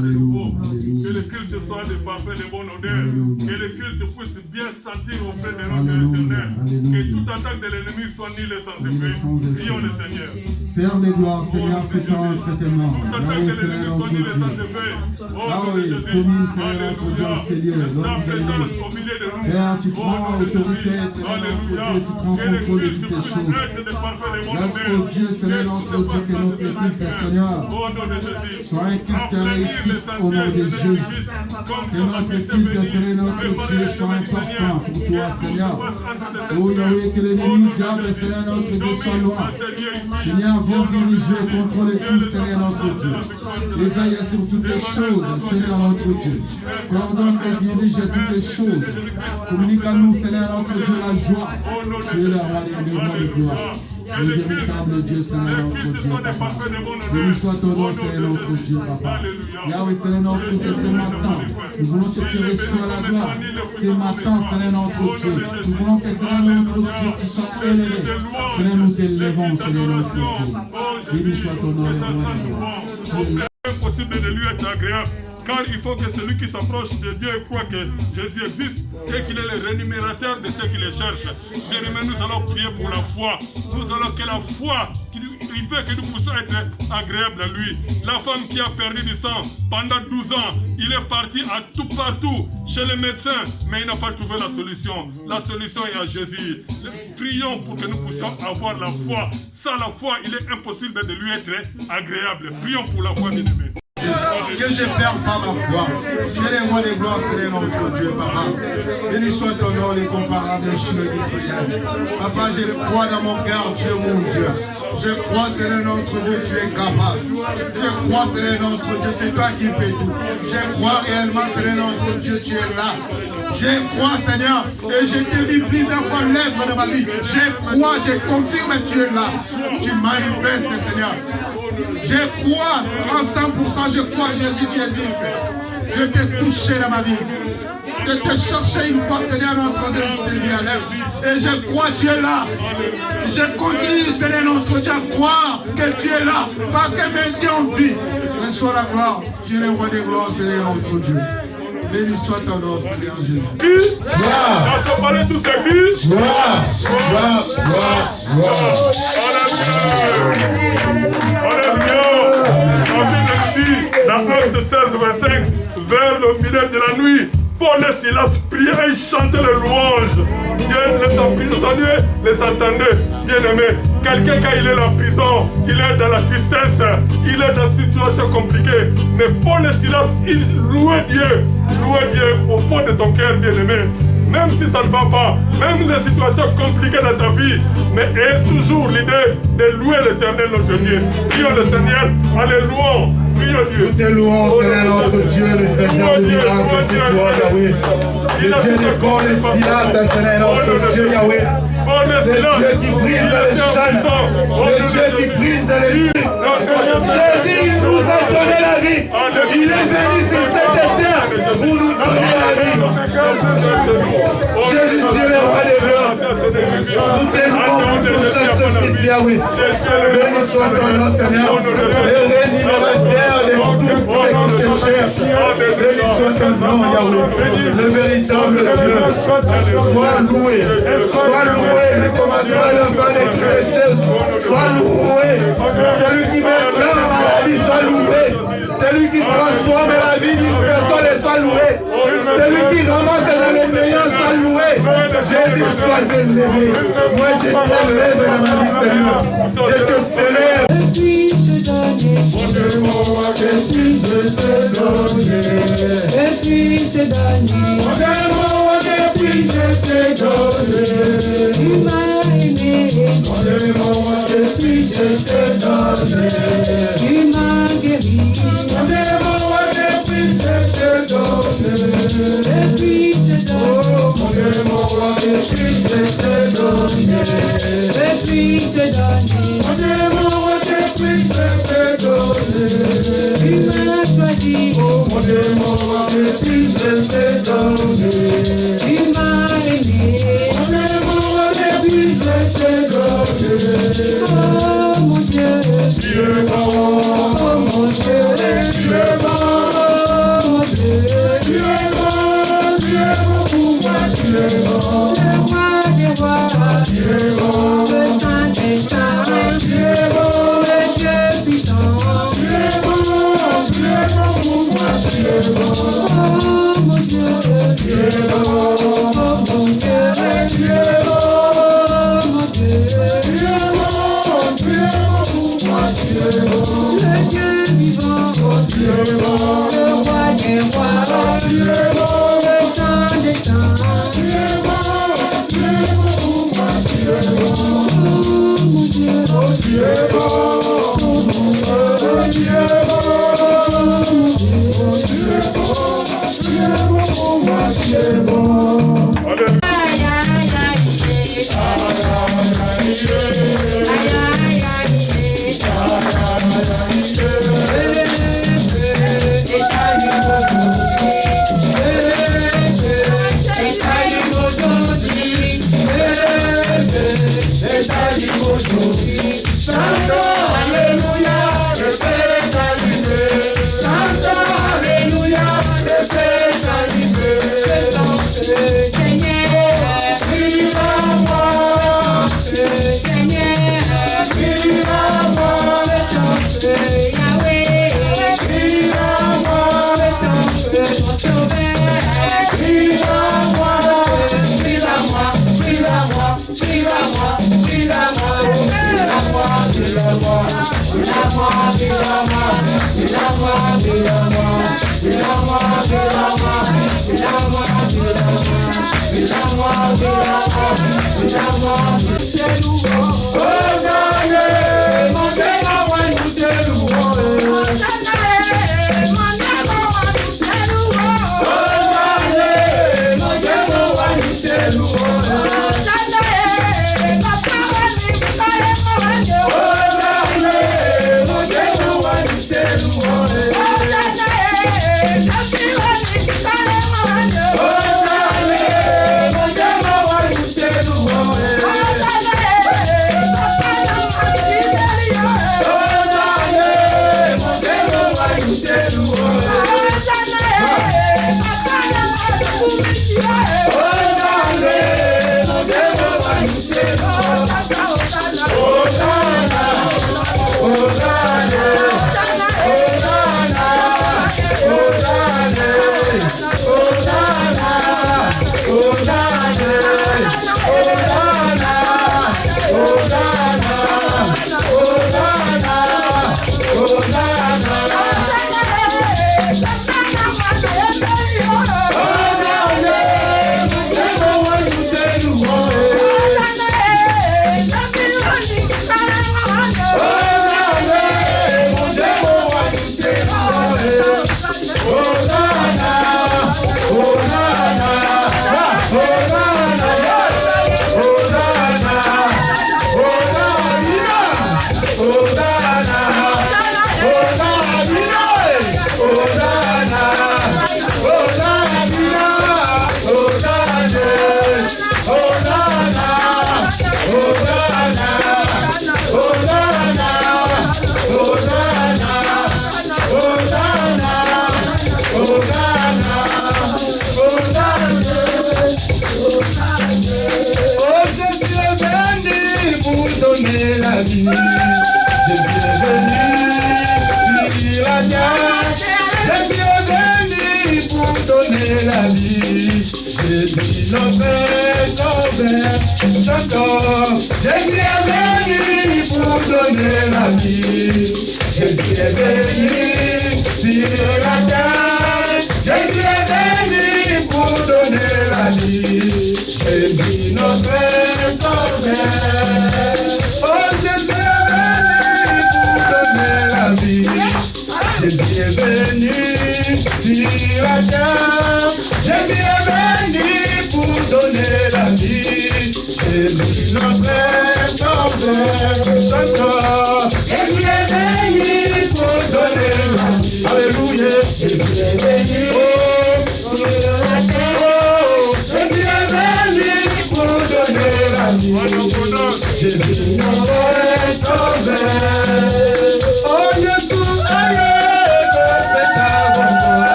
de nouveau. Que le culte soit de parfait, de bonne odeur. Que le culte puisse bien sentir auprès de notre éternel. Que toute attaque de l'ennemi soit nulle et sans effet. Prions le Seigneur. Père des gloires, Seigneur, c'est toi entre tes mains. Toute attaque de l'ennemi soit nulle et sans effet. Oh nom de Jésus. Alléluia. Ta présence au milieu de nous. Père, tu prends autorité, Seigneur, Alléluia. tu prends Que le contrôle de culte toutes les puisse choses. être de parfait, de bonne Laisse, odeur. oh Dieu, Seigneur, notre Dieu, que notre culte, Seigneur, Au nom de Jésus. soit un culte réussi au nom de Jésus. Que notre culte, Seigneur, notre Dieu, soit important pour toi, Seigneur. Oh Yahweh, que l'ennemi diable, Seigneur, notre Dieu, soit loin. Seigneur, vous dirigez contre le culte, Seigneur, notre Dieu. Éveille sur toutes les choses, Seigneur, notre Dieu. Coordonne et dirige toutes les choses. Communique à nous, Seigneur, notre Dieu, la joie. Tu es le roi de gloire. Le véritable Dieu, Seigneur, notre Dieu, Papa. Béni soit ton nom, Seigneur, notre Dieu, Papa. Yahweh, Seigneur, notre Dieu, ce matin, nous voulons que tu reçois la gloire. Ce matin, Seigneur, notre Dieu, nous voulons que, Seigneur, notre Dieu, tu sois élevé. Seigneur, nous t'élevons, Seigneur, notre Dieu. Béni soit ton nom, Seigneur. C'est impossible de lui être agréable. Car il faut que celui qui s'approche de Dieu croit que Jésus existe et qu'il est le rémunérateur de ceux qui le cherchent. Bien-aimés, nous allons prier pour la foi. Nous allons que la foi, il veut que nous puissions être agréables à lui. La femme qui a perdu du sang pendant 12 ans, il est parti à tout partout chez les médecins, mais il n'a pas trouvé la solution. La solution est à Jésus. Prions pour que nous puissions avoir la foi. Sans la foi, il est impossible de lui être agréable. Prions pour la foi, bien-aimés. Que je ne perde pas ma foi. Tu es le roi des gloires, Seigneur, notre Dieu, Papa. Béni soit ton nom, les comparables, Papa, je crois dans mon cœur, tu es mon Dieu. Je crois, Seigneur, notre Dieu, tu es capable. Je crois, Seigneur, notre Dieu, c'est toi qui fais tout. Je crois réellement, Seigneur, notre Dieu, tu es là. Je crois, Seigneur, et je t'ai vu plusieurs fois l'œuvre de ma vie. Je crois, je confirme que tu es là. Tu manifestes, Seigneur. Je crois en 100%, je crois Jésus, tu existes. Je t'ai touché dans ma vie. Je t'ai cherché une fois, Seigneur, notre Dieu, je t'ai mis à l'œuvre. Et je crois que tu es là. Je continue, Seigneur, notre Dieu, à croire que tu es là. Parce que mes yeux ont vu. Reçois la gloire. Tu es le roi des gloires, Seigneur, notre Dieu. Béni soit ton nom, Seigneur Jésus. Dans ce palais, tous ces vies. Gloire. La Bible nous dit, dans Acte 16, 25, vers le milieu de la nuit, Paul et Silas priaient et chantaient les louanges. Dieu les emprisonnés, les entendait. Bien-aimés, quelqu'un quand il est en prison, il est dans la tristesse, il est dans une situation compliquée. Mais Paul et Silas, ils louaient Dieu au fond de ton cœur, bien-aimé. Même si ça ne va pas, même les situations compliquées dans ta vie, mais aie toujours l'idée de louer l'Éternel notre Dieu. Prions le Seigneur, allez louons, prions Dieu. Nous te louons, Seigneur notre Dieu, le Seigneur de miracles, c'est toi, Yahweh. Le Dieu des Paul et Silas, Seigneur notre Dieu, Yahweh. Le Dieu qui brise les chaînes, le Dieu qui brise les chaînes. Jésus nous a donné la vie. Il est venu sur cette terre pour nous donner la vie. Jésus, tu es le roi des gloires. Nous t'aimons pour ton sacrifice, Yahweh. Béni soit ton nom, Seigneur. Le rémunérateur de toutes les conseillères. Béni soit ton nom, Yahweh. Le véritable Dieu. Sois loué. Sois loué. Le commencement et la fin des chrétiens. Sois loué. Celui qui met fin à la vie, soit loué. Celui qui transforme la vie d'une personne, soit loué. Celui qui ramasse dans les meilleurs, soit loué. Jésus, sois élevé. Moi, je t'élève dans ma vie, Seigneur. Je te célèbre. Oh mon Dieu, tu es bon.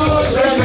Yes,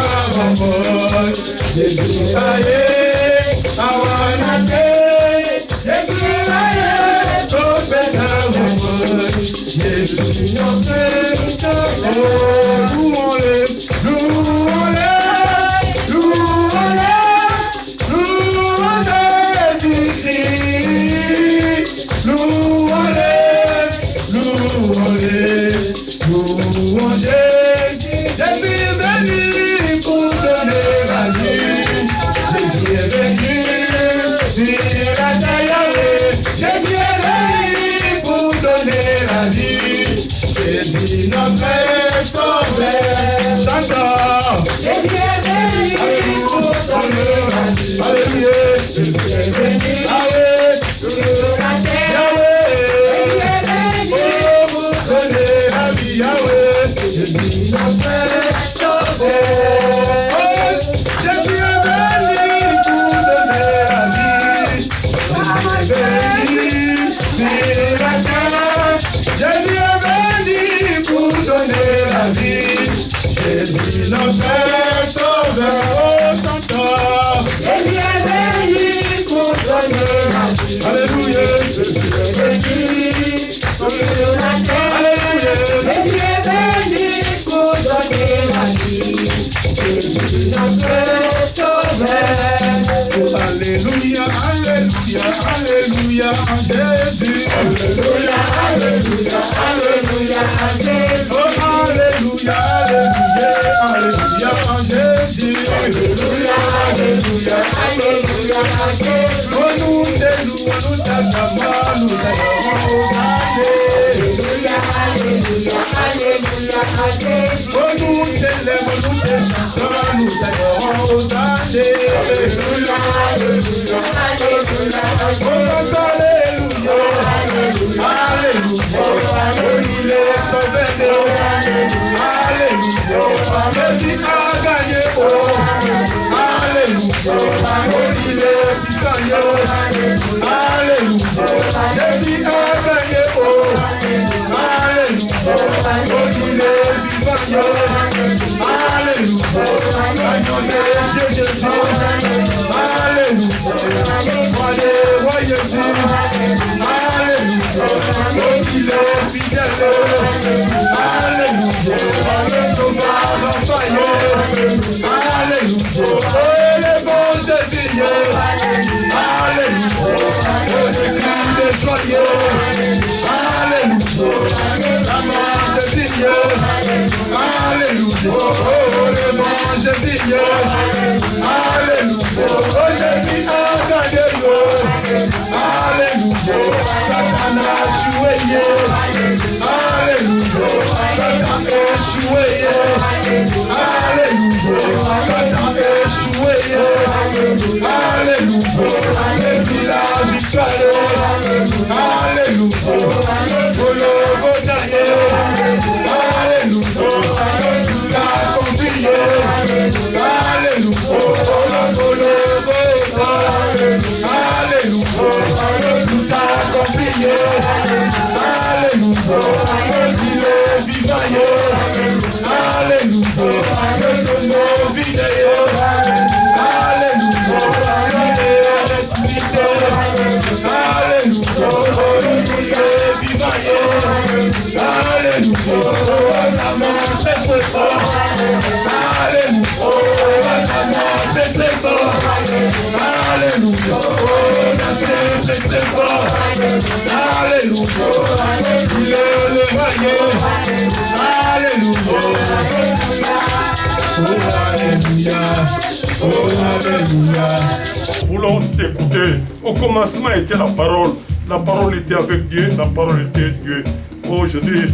Voulons t'écouter. Au commencement était la parole. La parole était avec Dieu, la parole était Dieu. Oh Jésus,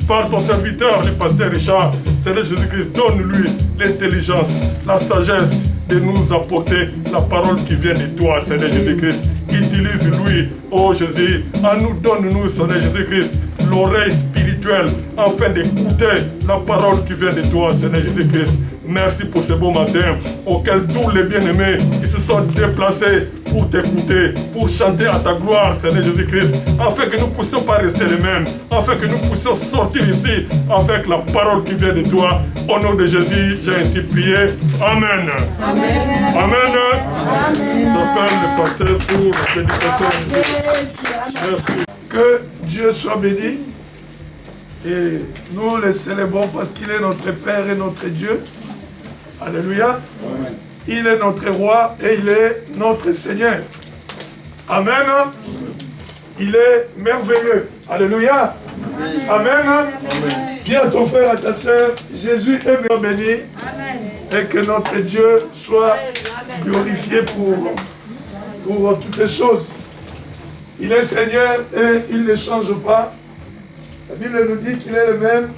par ton serviteur, le pasteur Richard, Seigneur Jésus-Christ, donne-lui l'intelligence, la sagesse de nous apporter la parole qui vient de toi, Seigneur Jésus-Christ. Utilise-lui, oh Jésus, à nous donne-nous, Seigneur Jésus-Christ, l'oreille spirituelle spirituelle afin d'écouter la parole qui vient de toi, Seigneur Jésus-Christ. Merci pour ce beau matin auquel tous les bien-aimés ils se sont déplacés pour t'écouter, pour chanter à ta gloire, Seigneur Jésus-Christ, afin que nous ne puissions pas rester les mêmes, afin que nous puissions sortir ici avec la parole qui vient de toi. Au nom de Jésus, j'ai ainsi prié. Amen. Amen. Amen. J'appelle le pasteur pour la bénédiction. Merci. Que Dieu soit béni. Et nous le célébrons parce qu'il est notre Père et notre Dieu. Alléluia. Amen. Il est notre roi et il est notre Seigneur. Amen. Amen. Il est merveilleux. Alléluia. Amen. Amen. Dis à ton frère, à ta soeur, Jésus est béni. Amen. Et que notre Dieu soit glorifié pour toutes les choses. Il est Seigneur et il ne change pas. La Bible nous dit qu'il est le même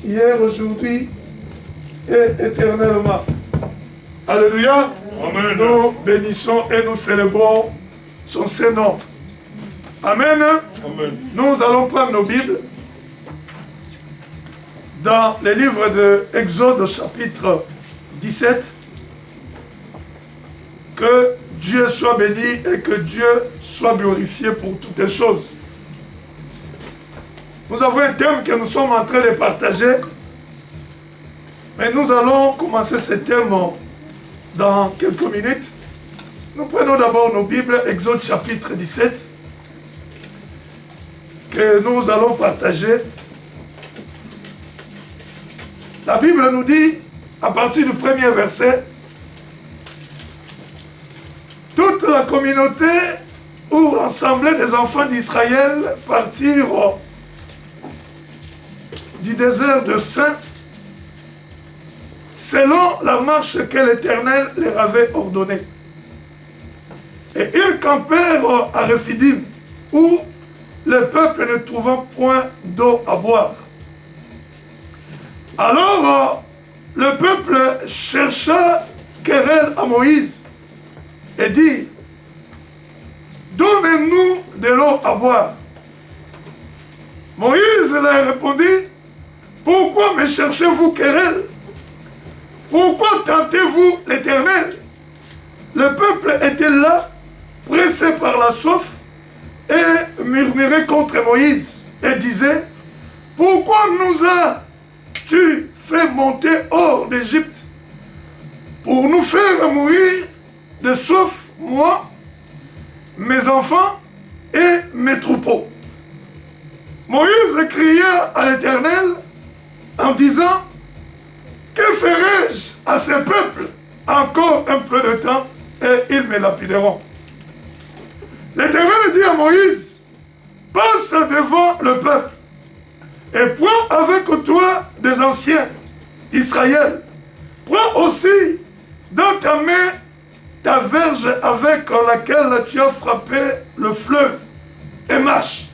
hier, aujourd'hui et éternellement. Alléluia. Amen. Nous bénissons et nous célébrons son Saint-Nom. Amen. Amen. Nous allons prendre nos Bibles dans les livres de Exode chapitre 17. Que Dieu soit béni et que Dieu soit glorifié pour toutes les choses. Nous avons un thème que nous sommes en train de partager. Mais nous allons commencer ce thème dans quelques minutes. Nous prenons d'abord nos Bibles, Exode chapitre 17, que nous allons partager. La Bible nous dit, à partir du premier verset, toute la communauté ou l'assemblée des enfants d'Israël partirent du désert de Sin selon la marche que l'Éternel leur avait ordonnée. Et ils campèrent à Rephidim, où le peuple ne trouvant point d'eau à boire. Alors le peuple chercha querelle à Moïse et dit, donnez-nous de l'eau à boire. Moïse leur répondit, pourquoi me cherchez-vous querelle? Pourquoi tentez-vous l'Éternel? Le peuple était là, pressé par la soif, et murmurait contre Moïse, et disait, pourquoi nous as-tu fait monter hors d'Égypte pour nous faire mourir de soif, moi, mes enfants et mes troupeaux? Moïse cria à l'Éternel en disant, que ferai-je à ce peuple? Encore un peu de temps et ils me lapideront. L'Éternel dit à Moïse, passe devant le peuple et prends avec toi des anciens d'Israël. Prends aussi dans ta main ta verge avec laquelle tu as frappé le fleuve et marche.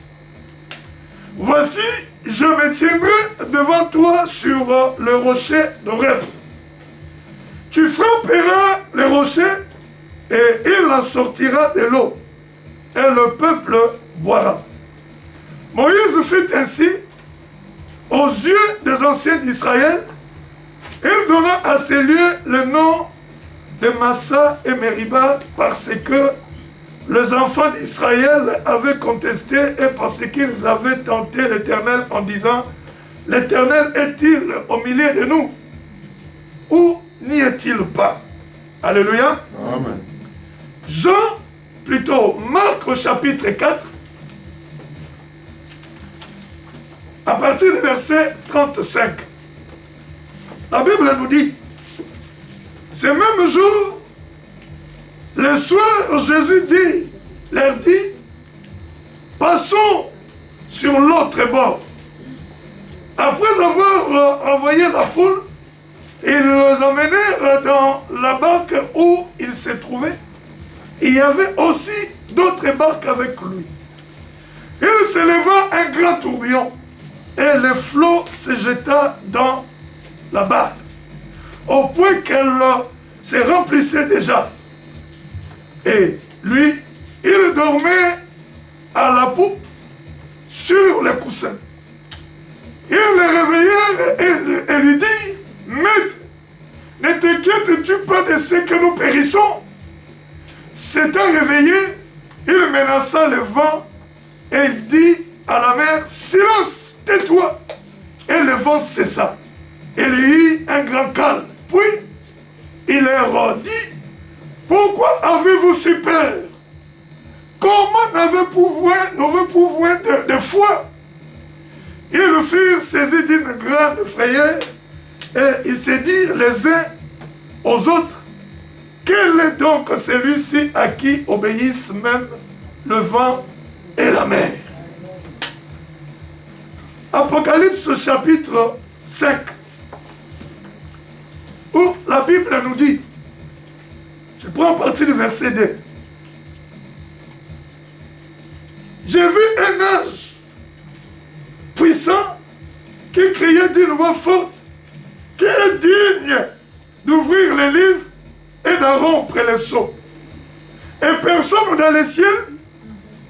Voici, je me tiendrai devant toi sur le rocher d'Horeb. Tu frapperas le rocher et il en sortira de l'eau et le peuple boira. Moïse fit ainsi aux yeux des anciens d'Israël. Il donna à ces lieux le nom de Massa et Meriba parce que les enfants d'Israël avaient contesté et parce qu'ils avaient tenté l'Éternel en disant, l'Éternel est-il au milieu de nous ou n'y est-il pas? Alléluia. Amen. Marc au chapitre 4, à partir du verset 35. La Bible nous dit, ce même jour, le soir, Jésus leur dit, passons sur l'autre bord. Après avoir envoyé la foule, ils les emmenèrent dans la barque où ils se trouvaient. Il y avait aussi d'autres barques avec lui. Il s'éleva un grand tourbillon et le flot se jeta dans la barque, au point qu'elle se remplissait déjà. Et lui, il dormait à la poupe sur le coussin. Ils le réveillèrent et lui dirent, Maître, ne t'inquiètes-tu pas de ce que nous périssons? S'étant réveillé, il menaça le vent et il dit à la mer, silence, tais-toi. Et le vent cessa. Il y eut un grand calme. Puis, il leur dit, pourquoi avez-vous si peur? Comment n'avez-vous point de foi? Ils furent saisis d'une grande frayeur et ils se dirent les uns aux autres, quel est donc celui-ci à qui obéissent même le vent et la mer? Apocalypse chapitre 5, où la Bible nous dit, je prends partie du verset 2, j'ai vu un ange puissant qui criait d'une voix forte, qui est digne d'ouvrir les livres et d'en rompre les sceaux. Et personne dans les ciels,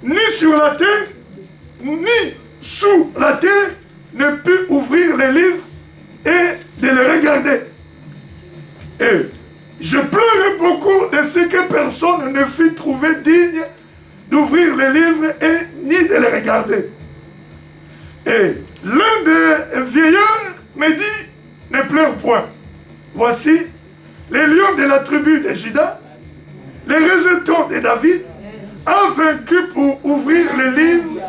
ni sur la terre, ni sous la terre, ne put ouvrir les livres et de les regarder. Et je pleurais beaucoup de ce que personne ne fut trouvé digne d'ouvrir les livres et ni de les regarder. Et l'un des vieillards me dit, ne pleure point. Voici, les lions de la tribu de Juda, les rejetons de David, a vaincu pour ouvrir les livres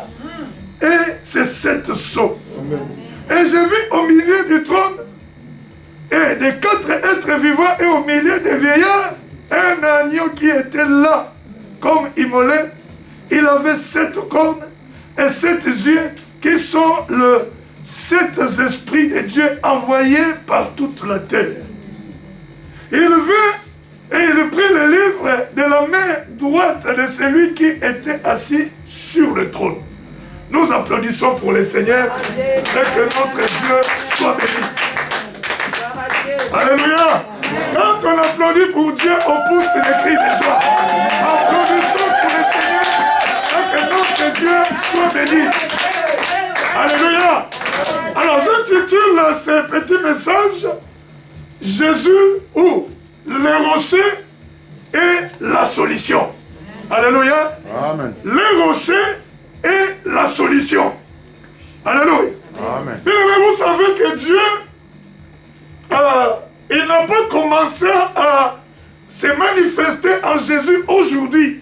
et c'est 7 sceaux. Et je vis au milieu du trône et des 4 êtres vivants et au milieu des vieillards, un agneau qui était là comme immolé. Il avait 7 cornes et 7 yeux qui sont les 7 esprits de Dieu envoyés par toute la terre. Il vint et il prit le livre de la main droite de celui qui était assis sur le trône. Nous applaudissons pour le Seigneur et que notre Dieu soit béni. Alléluia. Quand on applaudit pour Dieu, on pousse les cris de joie. Applaudissons pour le Seigneur et que notre Dieu soit béni. Alléluia. Alors j'intitule ce petit message Jésus ou le rocher et la solution. Alléluia. Amen. Le rocher et la solution. Alléluia. Amen. Bien aimé, vous savez que Dieu, il n'a pas commencé à se manifester en Jésus aujourd'hui.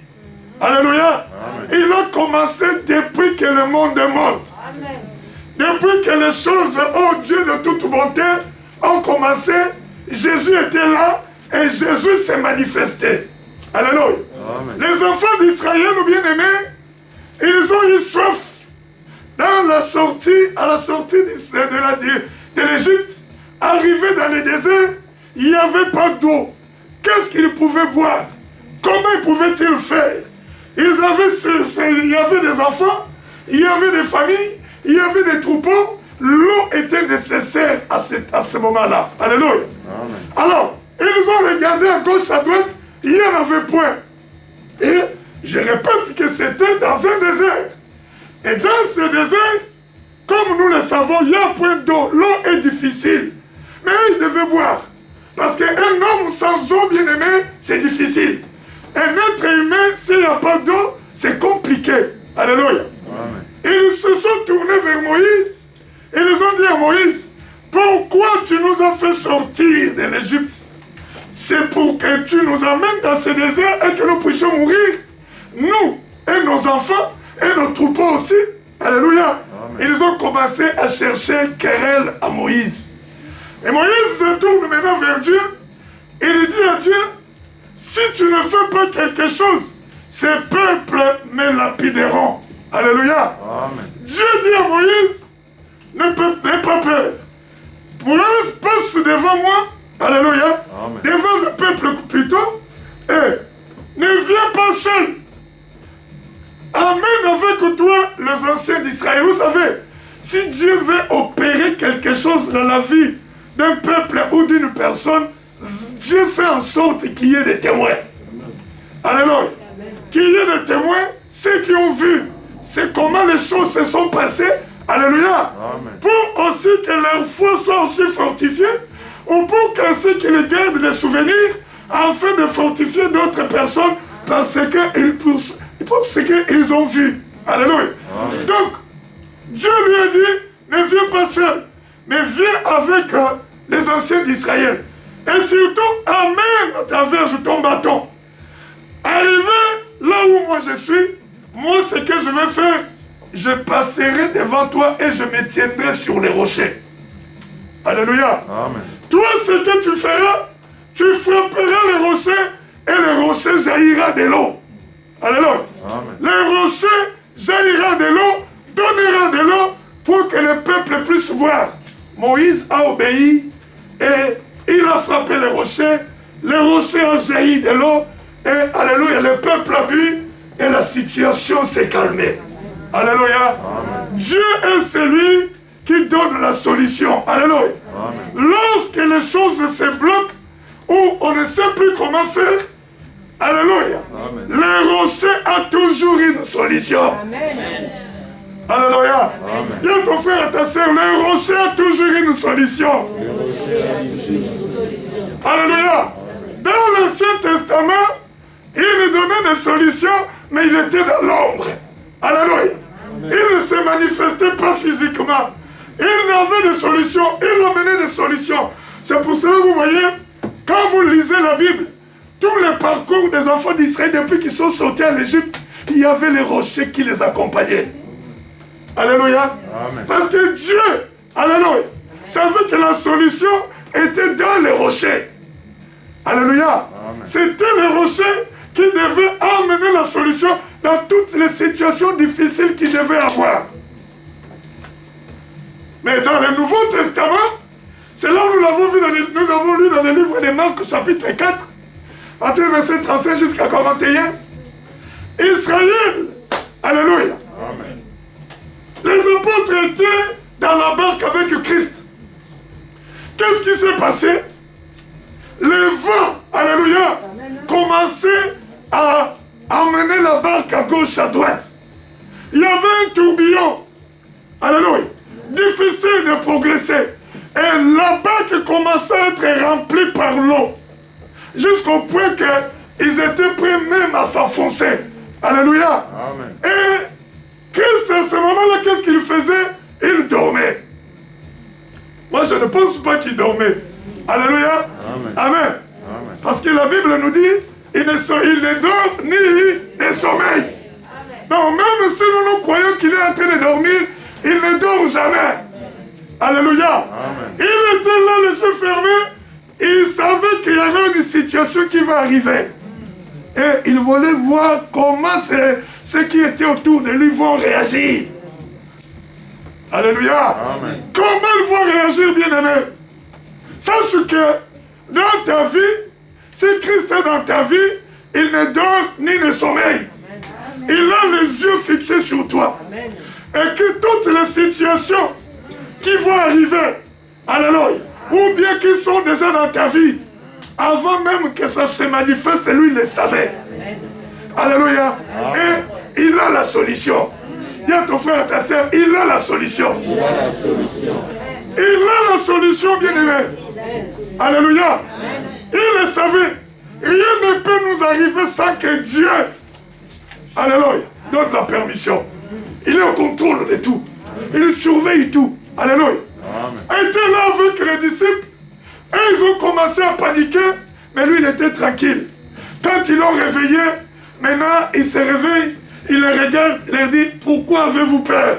Alléluia. Amen. Il a commencé depuis que le monde est mort. Amen. Depuis que les choses, oh Dieu de toute bonté, ont commencé, Jésus était là et Jésus s'est manifesté. Alléluia. Amen. Les enfants d'Israël, bien-aimés, ils ont eu soif. Dans la sortie, à la sortie de l'Égypte, arrivés dans le désert, il n'y avait pas d'eau. Qu'est-ce qu'ils pouvaient boire? Comment pouvaient-ils faire? Il y avait des enfants, il y avait des familles, il y avait des troupeaux. L'eau était nécessaire à ce moment-là. Alléluia. Amen. Alors, ils ont regardé à gauche, à droite, il n'y en avait point. Et je répète que c'était dans un désert. Et dans ce désert, comme nous le savons, il y a point d'eau. L'eau est difficile. Mais ils devaient boire. Parce qu'un homme sans eau, bien aimé, c'est difficile. Un être humain, s'il n'y a pas d'eau, c'est compliqué. Alléluia. Amen. Ils se sont tournés vers Moïse. Et ils ont dit à Moïse, pourquoi tu nous as fait sortir de l'Égypte? C'est pour que tu nous amènes dans ce désert et que nous puissions mourir. Nous et nos enfants et nos troupeaux aussi. Alléluia. Amen. Ils ont commencé à chercher querelle à Moïse. Et Moïse se tourne maintenant vers Dieu. Et il dit à Dieu, si tu ne fais pas quelque chose, ces peuples me lapideront. Alléluia. Amen. Dieu dit à Moïse, n'aie pas peur. Passe devant moi. Alléluia. Amen. Devant le peuple plutôt. Et ne viens pas seul. Amène avec toi les anciens d'Israël. Vous savez, si Dieu veut opérer quelque chose dans la vie d'un peuple ou d'une personne, Dieu fait en sorte qu'il y ait des témoins. Alléluia. Qu'il y ait des témoins, ceux qui ont vu, c'est comment les choses se sont passées. Alléluia. Pour aussi que leur foi soit aussi fortifiée, ou pour qu'ainsi qu'ils gardent les souvenirs, afin de fortifier d'autres personnes pour ce qu'ils ont vu. Alléluia. Donc, Dieu lui a dit, ne viens pas seul, mais viens avec les anciens d'Israël. Et surtout, amène à travers ton bâton. Arrivé là où moi je suis, moi ce que je vais faire, je passerai devant toi et je me tiendrai sur les rochers. Alléluia. Amen. Toi, ce que tu feras, tu frapperas les rochers et le rocher jaillira de l'eau. Alléluia. Amen. Le rocher jaillira de l'eau, donnera de l'eau pour que le peuple puisse boire. Moïse a obéi et il a frappé le rocher a jailli de l'eau et alléluia, le peuple a bu et la situation s'est calmée. Alléluia. Amen. Dieu est celui qui donne la solution. Alléluia. Amen. Lorsque les choses se bloquent ou on ne sait plus comment faire, alléluia, amen, le rocher a toujours une solution. Amen. Alléluia. Viens ton frère et ta soeur, le rocher a toujours une solution. Alléluia. Dans l'Ancien Testament, il donnait des solutions, mais il était dans l'ombre. Alléluia. Il ne se manifestait pas physiquement. Il avait des solutions, il amenait des solutions. C'est pour cela que vous voyez, quand vous lisez la Bible, tous les parcours des enfants d'Israël, depuis qu'ils sont sortis à l'Égypte, il y avait les rochers qui les accompagnaient. Alléluia. Amen. Parce que Dieu, alléluia, savait que la solution était dans les rochers. Alléluia. C'était les rochers qui devaient amener la solution dans toutes les situations difficiles qu'ils devaient avoir. Mais dans le Nouveau Testament, c'est là où nous avons lu dans le livre de Marc, chapitre 4, à partir du verset 35 jusqu'à 41. Israël, alléluia. Amen. Les apôtres étaient dans la barque avec Christ. Qu'est-ce qui s'est passé? Le vent, alléluia, commençait à amener la barque à gauche, à droite. Il y avait un tourbillon, alléluia, difficile de progresser. Et la barque commençait à être remplie par l'eau, jusqu'au point qu'ils étaient prêts même à s'enfoncer. Alléluia. Amen. Et Christ, à ce moment-là, qu'est-ce qu'il faisait? Il dormait. Moi, je ne pense pas qu'il dormait. Alléluia. Amen. Amen. Amen. Parce que la Bible nous dit, il ne dort ni ne sommeille. Non, même si nous croyons qu'il est en train de dormir, il ne dort jamais. Alléluia. Amen. Il était là, les yeux fermés. Il savait qu'il y avait une situation qui va arriver. Et il voulait voir comment ceux qui étaient autour de lui vont réagir. Alléluia. Amen. Comment ils vont réagir, bien-aimés? Sache que dans ta vie, si Christ est dans ta vie, il ne dort ni ne sommeille. Il a les yeux fixés sur toi. Amen. Et que toutes les situations qui vont arriver, alléluia, ou bien qui sont déjà dans ta vie, avant même que ça se manifeste, lui il le savait. Alléluia. Et il a la solution. Dis à ton frère et ta soeur, il a la solution. Il a la solution. Il a la solution, bien-aimé. Alléluia. Il le savait. Rien ne peut nous arriver sans que Dieu, alléluia, donne la permission. Il est au contrôle de tout. Il surveille tout. Alléluia. Il était là avec les disciples. Et ils ont commencé à paniquer. Mais lui, il était tranquille. Quand ils l'ont réveillé, maintenant, il se réveille. Il les regarde, il leur dit, pourquoi avez-vous peur?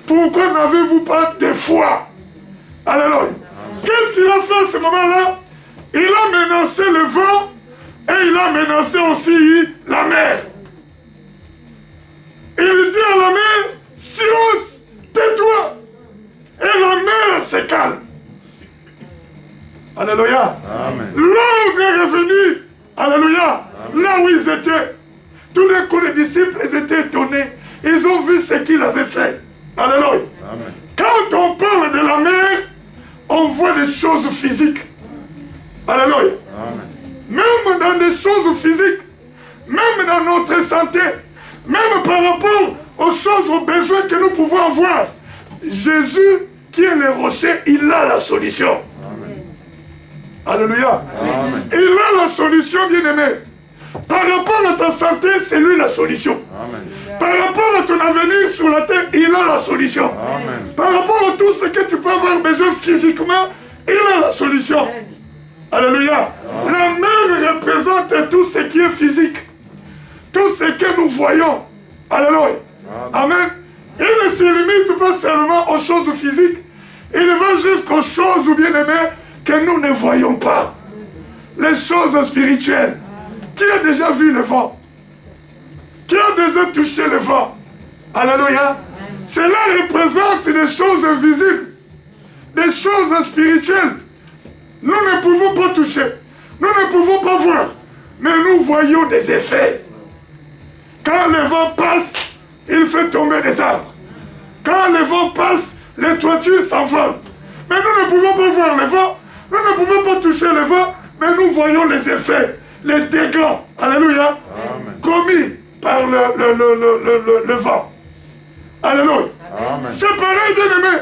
Pourquoi n'avez-vous pas de foi? Alléluia. Qu'est-ce qu'il a fait à ce moment-là? Il a menacé le vent et il a menacé aussi la mer. Il dit à la mer, silence, tais-toi. Et la mer se calme. Alléluia. L'ordre est revenu. Alléluia. Amen. Là où ils étaient. Tous les coups, les disciples, ils étaient étonnés. Ils ont vu ce qu'il avait fait. Alléluia. Amen. Quand on parle de la mer, on voit des choses physiques. Alléluia. Amen. Même dans des choses physiques, même dans notre santé, Même par rapport aux choses, aux besoins que nous pouvons avoir, Jésus, qui est le rocher, il a la solution. Amen. Alléluia. Amen. Il a la solution, bien-aimé. Par rapport à ta santé, c'est lui la solution. Amen. Par rapport à ton avenir sur la terre, il a la solution. Amen. Par rapport à tout ce que tu peux avoir besoin physiquement, il a la solution. Amen. Alléluia. Amen. La mer représente tout ce qui est physique. Tout ce que nous voyons. Alléluia. Amen. Amen. Il ne se limite pas seulement aux choses physiques. Il va jusqu'aux choses, bien-aimées, que nous ne voyons pas. Les choses spirituelles. Qui a déjà vu le vent? Qui a déjà touché le vent? Alléluia. Cela représente des choses visibles, des choses spirituelles. Nous ne pouvons pas toucher, nous ne pouvons pas voir, mais nous voyons des effets. Quand le vent passe, il fait tomber des arbres. Quand le vent passe, les toitures s'envolent. Mais nous ne pouvons pas voir le vent, nous ne pouvons pas toucher le vent, mais nous voyons les effets, les dégâts, alléluia, commis par le vent. Alléluia. C'est pareil, bien-aimé,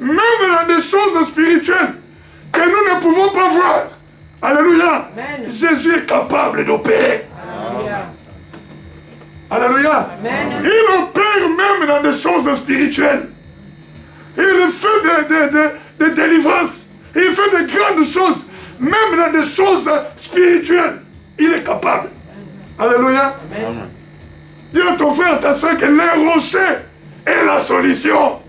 même dans des choses spirituelles que nous ne pouvons pas voir. Alléluia. Amen. Jésus est capable d'opérer. Alléluia. Amen. Il opère même dans des choses spirituelles. Il fait des délivrances. Il fait de grandes choses. Même dans des choses spirituelles. Il est capable. Alléluia. Amen. Dis à ton frère, ta soeur que les rochers est la solution.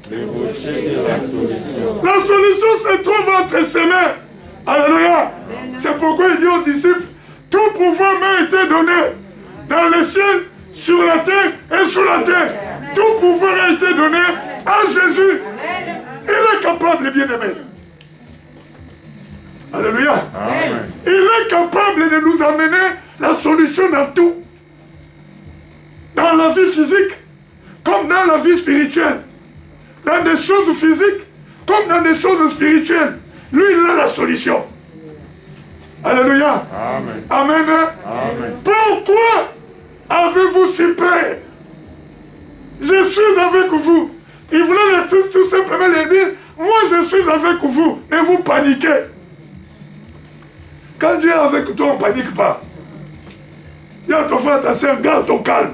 La solution se trouve entre ses mains. Alléluia. C'est pourquoi il dit aux disciples, tout pouvoir m'a été donné dans le ciel, sur la terre et sous la terre. Tout pouvoir a été donné à Jésus. Il est capable, bien-aimé. Alléluia. Amen. Il est capable de nous amener la solution dans tout. Dans la vie physique, comme dans la vie spirituelle. Dans des choses physiques, comme dans des choses spirituelles. Lui, il a la solution. Alléluia. Amen. Amen. Amen. Pourquoi avez-vous si peur? Je suis avec vous. Il voulait tout simplement leur dire, moi je suis avec vous, et vous paniquez. Quand Dieu est avec toi, on ne panique pas. Dis à ton frère, ta soeur, garde ton calme.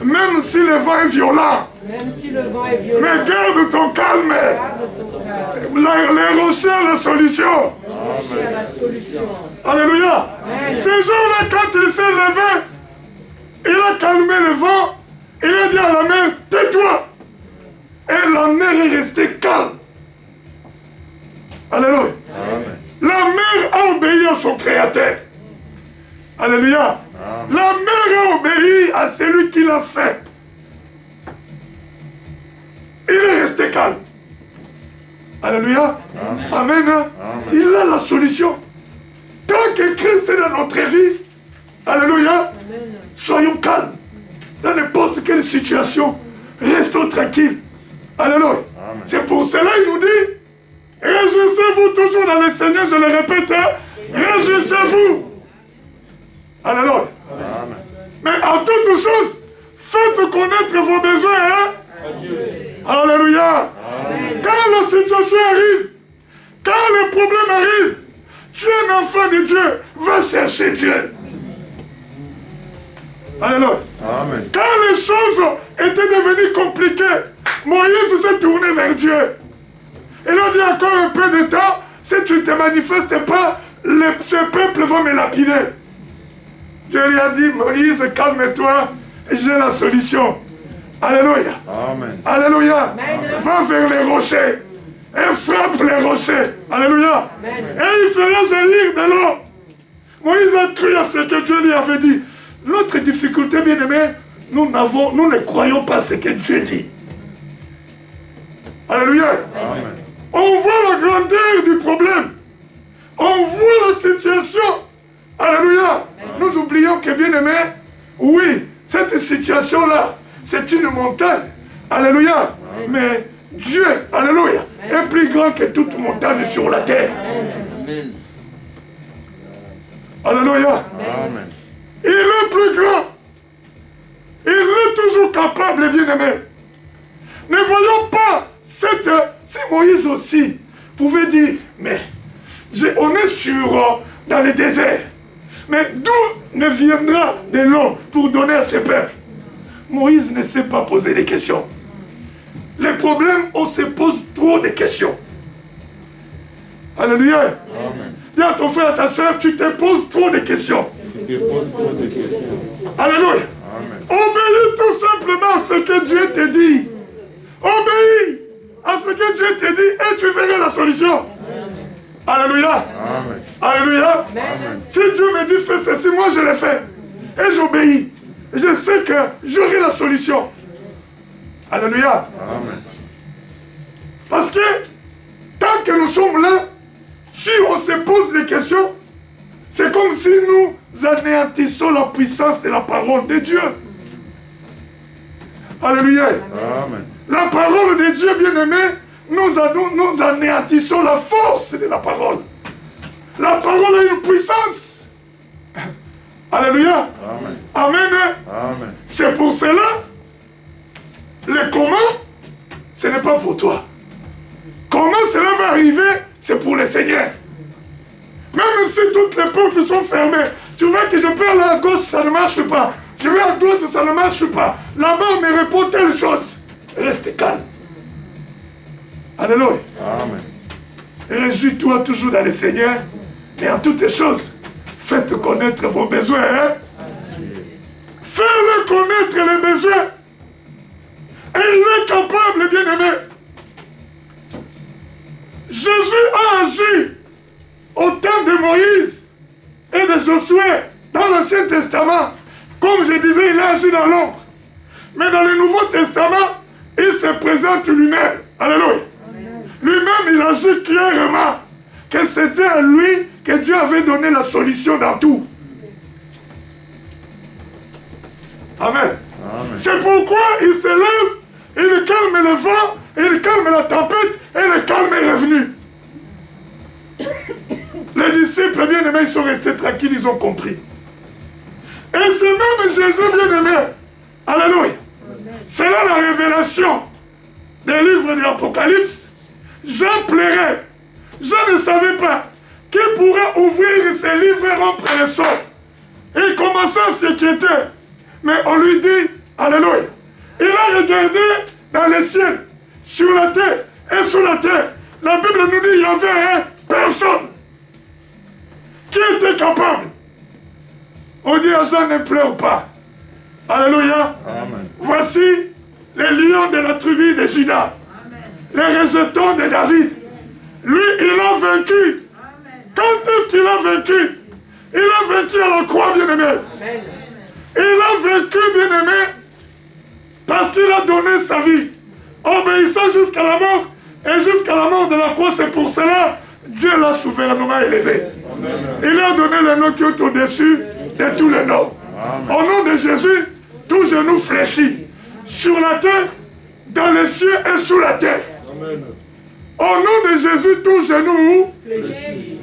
Même si le vent est violent, mais garde ton calme. Les rochers, la solution. Alléluia. Ce jour-là, quand il s'est levé, il a calmé le vent, il a dit à la mer, tais-toi. Et la mer est restée calme. Alléluia. La mer a obéi à son créateur. Alléluia. La mer a obéi à celui qui l'a fait. Il est resté calme. Alléluia. Amen. Il a la solution. Tant que Christ est dans notre vie, alléluia, soyons calmes. Dans n'importe quelle situation, restons tranquilles. Alléluia. C'est pour cela qu'il nous dit, réjouissez-vous toujours dans le Seigneur, je le répète, réjouissez-vous. Alléluia. Amen. Mais en toutes choses, faites connaître vos besoins. Hein? Alléluia. Amen. Quand la situation arrive, quand le problème arrive, tu es un enfant de Dieu, va chercher Dieu. Alléluia. Amen. Quand les choses étaient devenues compliquées, Moïse s'est tourné vers Dieu. Il a dit encore un peu de temps, si tu ne te manifestes pas, ce peuple va me lapider. Dieu lui a dit, Moïse, calme-toi, j'ai la solution. Alléluia. Amen. Alléluia. Amen. Va vers les rochers et frappe les rochers. Alléluia. Amen. Et il fera jaillir de l'eau. Moïse a cru à ce que Dieu lui avait dit. Notre difficulté, bien-aimé, nous ne croyons pas ce que Dieu dit. Alléluia. Amen. On voit la grandeur du problème. On voit la situation. Alléluia. Nous oublions que, bien-aimé, oui, cette situation-là, c'est une montagne. Alléluia. Mais Dieu, alléluia, est plus grand que toute montagne sur la terre. Amen. Alléluia. Amen. Il est plus grand. Il est toujours capable, bien-aimé. Ne voyons pas cette... Si Moïse aussi pouvait dire, mais on est dans le désert. Mais d'où ne viendra de l'eau pour donner à ces peuples? Moïse ne sait pas poser des questions. Les problèmes, on se pose trop de questions. Alléluia. Amen. Dis à ton frère, à ta soeur, tu te poses trop de questions. Alléluia. Amen. Obéis tout simplement à ce que Dieu te dit. Obéis à ce que Dieu te dit et tu verras la solution. Alléluia. Amen. Alléluia. Amen. Si Dieu me dit fais ceci, moi je le fais. Et j'obéis. Je sais que j'aurai la solution. Alléluia. Amen. Parce que tant que nous sommes là, si on se pose des questions, c'est comme si nous anéantissons la puissance de la parole de Dieu. Alléluia. Amen. La parole de Dieu, bien-aimé, nous anéantissons la force de la parole. La parole a une puissance. Alléluia. Amen. Amen. Amen. C'est pour cela, le comment, ce n'est pas pour toi. Comment cela va arriver, c'est pour le Seigneur. Même si toutes les portes sont fermées, tu vois que je peux aller à gauche, ça ne marche pas. Je vais à droite, ça ne marche pas. Là-bas, on me répond telle chose. Reste calme. Alléluia. Amen. Réjouis-toi toujours dans le Seigneur, mais en toutes les choses, faites connaître vos besoins. Hein? Fais-le connaître les besoins. Et il est capable, bien-aimé. Jésus a agi au temps de Moïse et de Josué dans l'Ancien Testament. Comme je disais, il a agi dans l'ombre. Mais dans le Nouveau Testament, il se présente lui-même. Alléluia. Lui-même, il agit clairement que c'était à lui que Dieu avait donné la solution dans tout. Amen. Amen. C'est pourquoi il se lève, il calme le vent, il calme la tempête et le calme est revenu. Les disciples bien-aimés, ils sont restés tranquilles, ils ont compris. Et c'est même Jésus bien-aimé. Alléluia. C'est là la révélation des livres de l'Apocalypse. Jean pleurait. Je ne savais pas qui pourrait ouvrir ces livres et rompre les sceaux. Il commençait à s'inquiéter. Mais on lui dit, alléluia. Il a regardé dans les cieux, sur la terre et sous la terre. La Bible nous dit qu'il y avait personne qui était capable. On dit à Jean, ne pleure pas. Alléluia. Amen. Voici les lions de la tribu de Juda. Amen. Les rejetons de David. Lui, il a vaincu. Amen. Quand est-ce qu'il a vaincu? Il a vaincu à la croix, bien-aimé. Il a vaincu, bien-aimé, parce qu'il a donné sa vie, obéissant jusqu'à la mort, et jusqu'à la mort de la croix. C'est pour cela Dieu l'a souverainement élevé. Amen. Il a donné le nom qui est au-dessus de tous les noms. Amen. Au nom de Jésus, tout genou fléchit, sur la terre, dans les cieux et sous la terre. Amen. Au nom de Jésus, tout genou fléchit.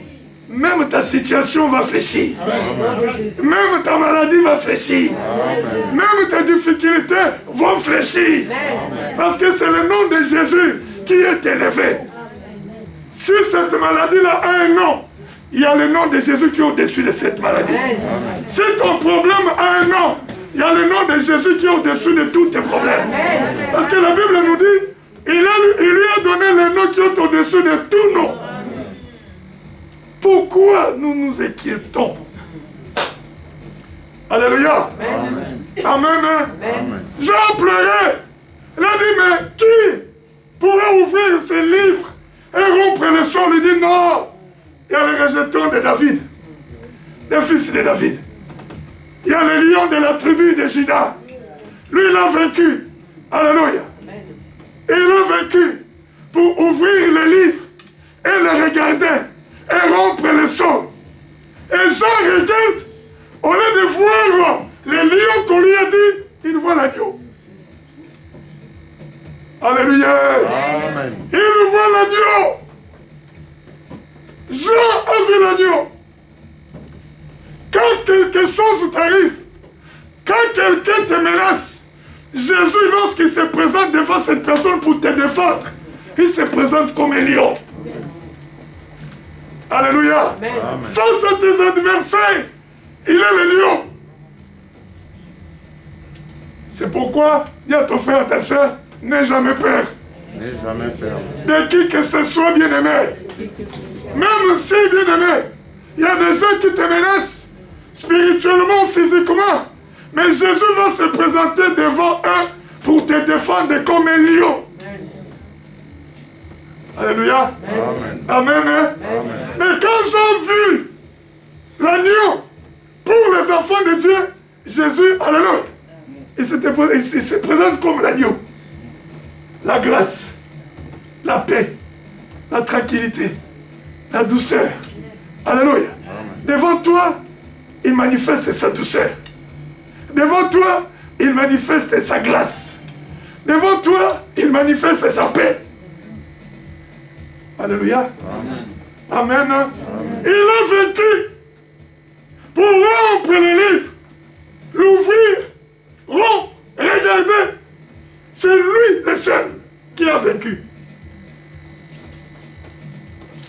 Même ta situation va fléchir. Amen. Même ta maladie va fléchir. Amen. Même tes difficultés vont fléchir. Amen. Parce que c'est le nom de Jésus qui est élevé. Si cette maladie-là a un nom, il y a le nom de Jésus qui est au-dessus de cette maladie. Amen. Si ton problème a un nom, il y a le nom de Jésus qui est au-dessus de tous tes problèmes. Amen. Parce que la Bible nous dit, il lui a donné le nom qui est au-dessus de tous nos. Pourquoi nous nous inquiétons? Alléluia. Amen. Amen. Amen. Jean pleurait. Il a dit, mais qui pourra ouvrir ces livres et rompre le sol? Il dit, non. Il y a les rejetons de David, les fils de David. Il y a les lions de la tribu de Juda. Lui, il a vaincu. Alléluia. Et il a vaincu pour ouvrir les livres et les regarder et rompre le sol. Et Jean regarde, au lieu de voir les lions qu'on lui a dit, il voit l'agneau. Alléluia. Amen. Il voit l'agneau. Jean a vu l'agneau. Quand quelque chose t'arrive, Quand quelqu'un te menace, Jésus, lorsqu'il se présente devant cette personne pour te défendre, il se présente comme un lion. Alléluia. Amen. Face à tes adversaires, il est le lion. C'est pourquoi, dis à ton frère, à ta soeur, n'aie jamais peur. N'aie jamais peur. De qui que ce soit, bien-aimé. Même si, bien-aimé, il y a des gens qui te menacent, spirituellement ou physiquement. Mais Jésus va se présenter devant eux pour te défendre comme un lion. Alléluia. Amen. Amen. Amen. Mais quand j'ai vu l'agneau pour les enfants de Dieu, Jésus, alléluia, il se présente comme l'agneau. La grâce, la paix, la tranquillité, la douceur. Alléluia. Devant toi, il manifeste sa douceur. Devant toi, il manifeste sa grâce. Devant toi, il manifeste sa paix. Alléluia. Amen. Amen. Amen. Il a vaincu pour rompre le livre, l'ouvrir, rompre, regarder. C'est lui le seul qui a vaincu.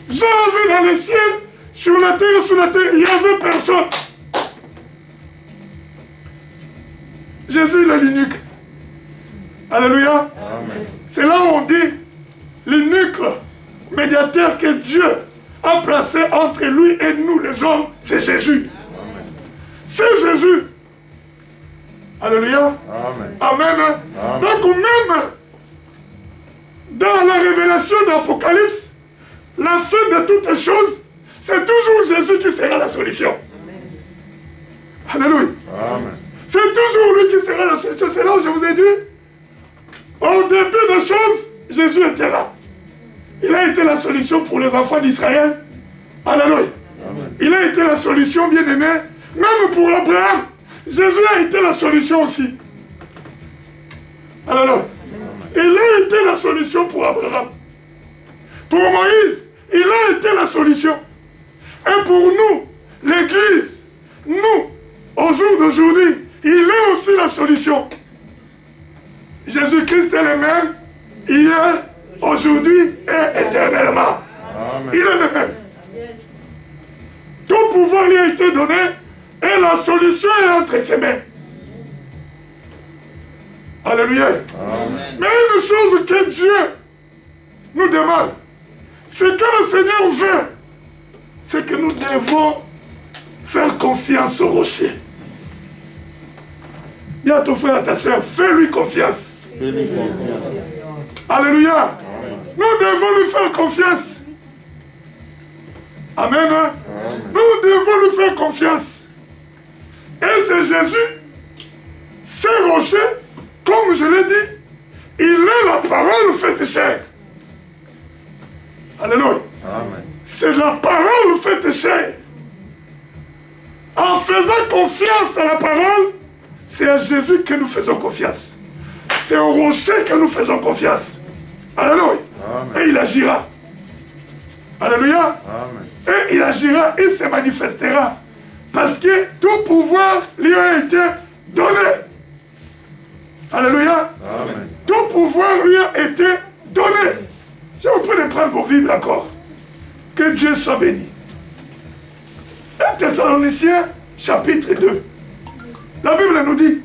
J'avais dans le ciel, sur la terre, sous la terre, il n'y avait personne. Jésus est l'unique. Alléluia. C'est là où on dit l'unique médiateur que Dieu a placé entre lui et nous les hommes, c'est Jésus. C'est Jésus. Alléluia. Amen. Amen. Amen. Donc même dans la révélation d'Apocalypse, la fin de toutes choses, c'est toujours Jésus qui sera la solution. Amen. Alléluia. Amen. C'est toujours lui qui sera la solution. C'est là où je vous ai dit, au début des choses, Jésus était là. Il a été la solution pour les enfants d'Israël. Alléluia. Il a été la solution, bien-aimé, même pour Abraham. Jésus a été la solution aussi. Alléluia. Il a été la solution pour Abraham. Pour Moïse, il a été la solution. Et pour nous, l'Église, nous, au jour d'aujourd'hui, il est aussi la solution. Jésus-Christ est le même, hier, aujourd'hui et éternellement. Amen. Il est le même. Tout pouvoir lui a été donné et la solution est entre ses mains. Alléluia. Amen. Mais une chose que Dieu nous demande, c'est que le Seigneur veut, c'est que nous devons faire confiance au rocher. Dis à ton frère, à ta soeur, fais-lui confiance. Fais-lui confiance. Alléluia. Amen. Nous devons lui faire confiance. Amen. Amen. Nous devons lui faire confiance. Et c'est Jésus, ce rocher, comme je l'ai dit, il est la parole faite chair. Alléluia. C'est la parole faite chair. En faisant confiance à la parole, c'est à Jésus que nous faisons confiance. C'est au rocher que nous faisons confiance. Alléluia. Et il agira. Alléluia. Amen. Et il agira, il se manifestera. Parce que tout pouvoir lui a été donné. Alléluia. Amen. Tout pouvoir lui a été donné. Je vous prie de prendre vos Bibles encore. Que Dieu soit béni. 1 Thessaloniciens, chapitre 2. La Bible nous dit,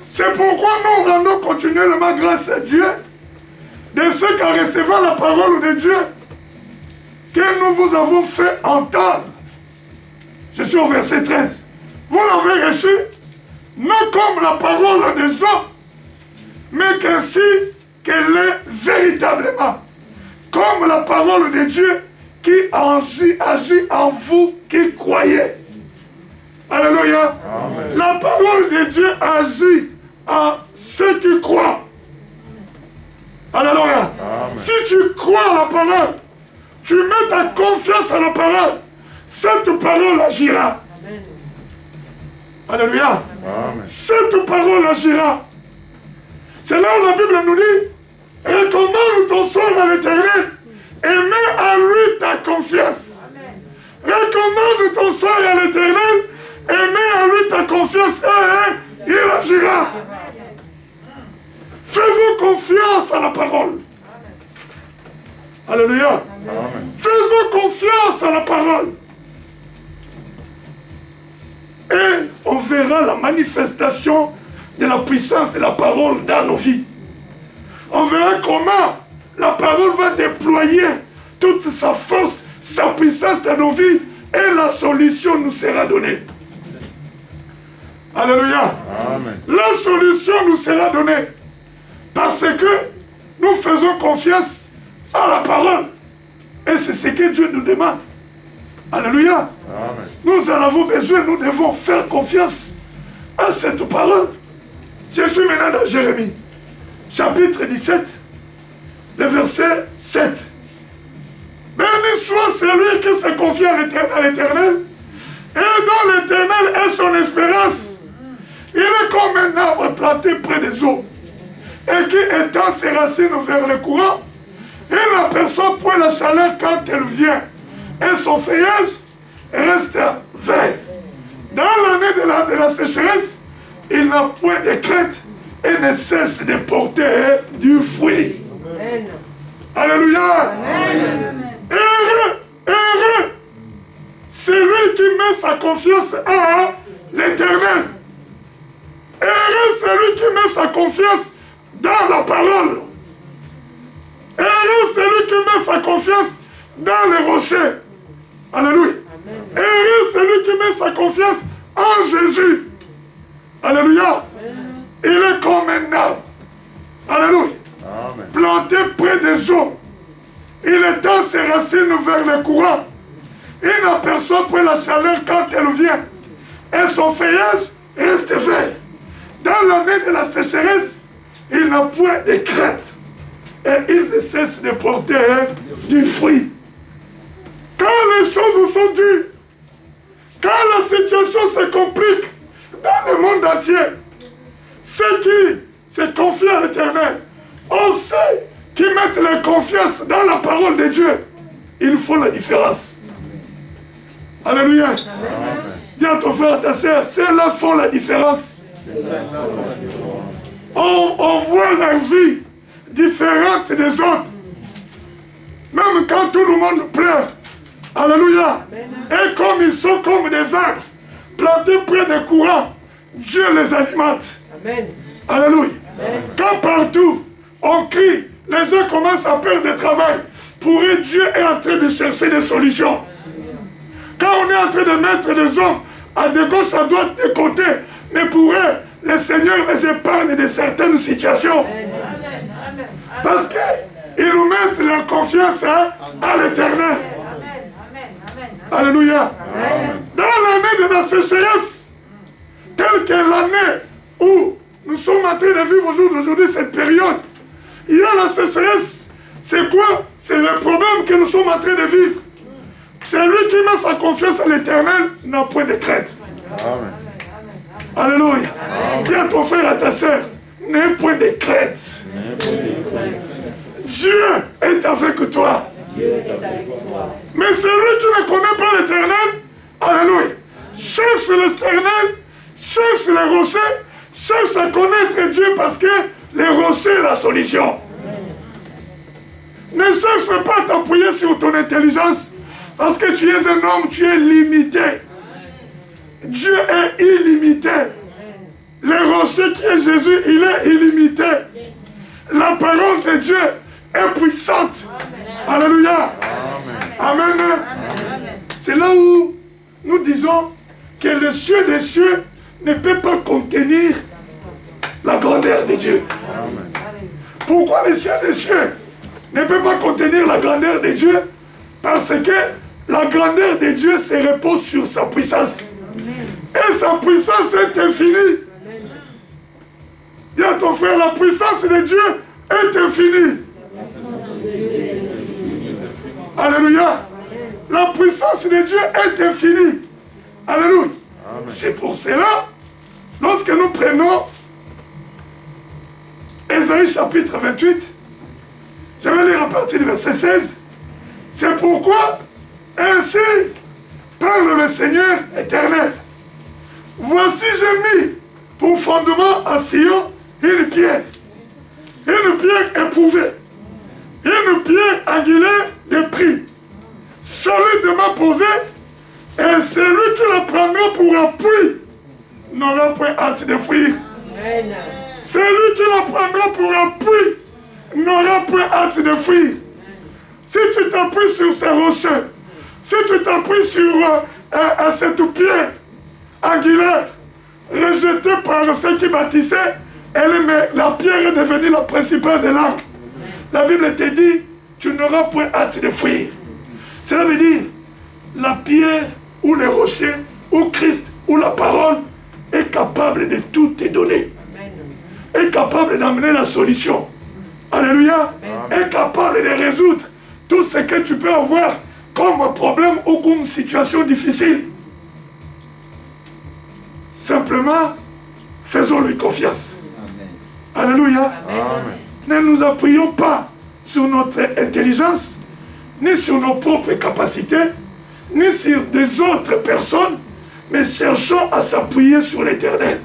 c'est pourquoi nous rendons continuellement grâce à Dieu de ce qu'en recevant la parole de Dieu que nous vous avons fait entendre. Je suis au verset 13. Vous l'avez reçu, non comme la parole des hommes, mais qu'ainsi qu'elle est véritablement, comme la parole de Dieu qui agit en vous qui croyez. Alléluia. Amen. La parole de Dieu agit en ceux qui croient. Alléluia. Amen. Si tu crois à la parole, tu mets ta confiance à la parole, cette parole agira. Amen. Alléluia. Amen. Cette parole agira. C'est là où la Bible nous dit, recommande ton sort à l'Éternel et mets à lui ta confiance. Amen. Recommande ton sort à l'Éternel mets en lui ta confiance et il agira. Faisons confiance à la parole. Alléluia. Faisons confiance à la parole. Et on verra la manifestation de la puissance de la parole dans nos vies. On verra comment la parole va déployer toute sa force, sa puissance dans nos vies et la solution nous sera donnée. Alléluia. Amen. La solution nous sera donnée parce que nous faisons confiance à la parole. Et c'est ce que Dieu nous demande. Alléluia. Amen. Nous en avons besoin, nous devons faire confiance à cette parole. Je suis maintenant dans Jérémie, chapitre 17, le verset 7. Béni soit celui qui se confie à l'Éternel, et dont l'Éternel est son espérance. Il est comme un arbre planté près des eaux, et qui étend ses racines vers le courant, il n'aperçoit point la chaleur quand elle vient, et son feuillage reste vert. Dans l'année de la sécheresse, il n'a point de crainte et ne cesse de porter du fruit. Amen. Alléluia. Amen. Heureux, c'est lui qui met sa confiance à l'Éternel. Heureux, c'est lui qui met sa confiance dans la parole. Heureux, c'est lui qui met sa confiance dans les rochers. Alléluia. Heureux, c'est lui qui met sa confiance en Jésus. Alléluia. Il est comme un arbre. Alléluia. Amen. Planté près des eaux. Il étend ses racines vers le courant. Il n'aperçoit point la chaleur quand elle vient. Et son feuillage reste vert. Dans l'année de la sécheresse, il n'a point de crainte. Et il ne cesse de porter du fruit. Quand les choses sont dures, quand la situation se complique dans le monde entier, ceux qui se confient à l'Éternel, on sait qui mettent leur confiance dans la parole de Dieu, ils font la différence. Alléluia. Dis à ton frère, à ta soeur, ceux-là font la différence. On voit leur vie différente des autres. Même quand tout le monde pleure. Alléluia. Et comme ils sont comme des arbres, plantés près des courants, Dieu les alimente. Amen. Alléluia. Amen. Quand partout on crie, les gens commencent à perdre de travail. Pour eux, Dieu est en train de chercher des solutions. Quand on est en train de mettre des hommes à de gauche, à droite, de côté, mais pour eux, le Seigneur les épargne de certaines situations. Parce qu'ils mettent leur confiance à l'Éternel. Alléluia. Dans l'année de la sécheresse, telle que l'année où nous sommes en train de vivre au jour d'aujourd'hui, cette période, il y a la sécheresse. C'est quoi? C'est le problème que nous sommes en train de vivre. Celui qui met sa confiance à l'Éternel n'a point de crainte. Amen. Alléluia. Dis à ton frère, à ta soeur, n'aie point de crainte. Dieu est avec toi. Mais celui qui ne connaît pas l'Éternel, alléluia, cherche l'Éternel, cherche les rochers, cherche à connaître Dieu parce que les rochers est la solution. Ne cherche pas à t'appuyer sur ton intelligence parce que tu es un homme, tu es limité. Dieu est illimité. Le rocher qui est Jésus, il est illimité. La parole de Dieu est puissante. Amen. Alléluia. Amen. Amen. C'est là où nous disons que le ciel des cieux ne peut pas contenir la grandeur de Dieu. Amen. Pourquoi le ciel des cieux ne peut pas contenir la grandeur de Dieu? Parce que la grandeur de Dieu se repose sur sa puissance. Et sa puissance est infinie. Dis à ton frère, la puissance de Dieu est infinie. Alléluia. La puissance de Dieu est infinie. Alléluia. C'est pour cela, lorsque nous prenons Ésaïe chapitre 28, je vais lire à partir du verset 16. C'est pourquoi ainsi parle le Seigneur éternel. voici j'ai mis pour fondement à Sion une pierre éprouvée, une pierre angulaire de prix. Celui de m'a posé, et celui qui la prendra pour appui n'aura point hâte de fuir. Celui qui la prendra pour appui n'aura point hâte de fuir. Si tu t'appuies sur ces rochers, si tu t'appuies sur cette pierre angulaire rejetée par ceux qui bâtissaient, la pierre est devenue la principale de l'arc. La Bible te dit, tu n'auras point hâte de fuir. Cela veut dire, la pierre ou les rochers, ou Christ, ou la parole, est capable de tout te donner. Est capable d'amener la solution. Alléluia. Est capable de résoudre tout ce que tu peux avoir comme problème ou comme situation difficile. Simplement, faisons-lui confiance. Amen. Alléluia. Amen. Ne nous appuyons pas sur notre intelligence, ni sur nos propres capacités, ni sur des autres personnes, mais cherchons à s'appuyer sur l'Éternel.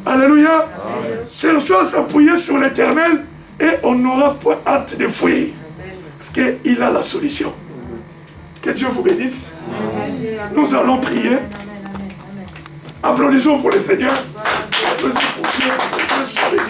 Alléluia. Amen. Cherchons à s'appuyer sur l'Éternel et on n'aura pas hâte de fuir. Parce qu'il a la solution. Que Dieu vous bénisse. Amen. Nous allons prier. Applaudissons pour le Seigneur. Applaudissons pour Dieu.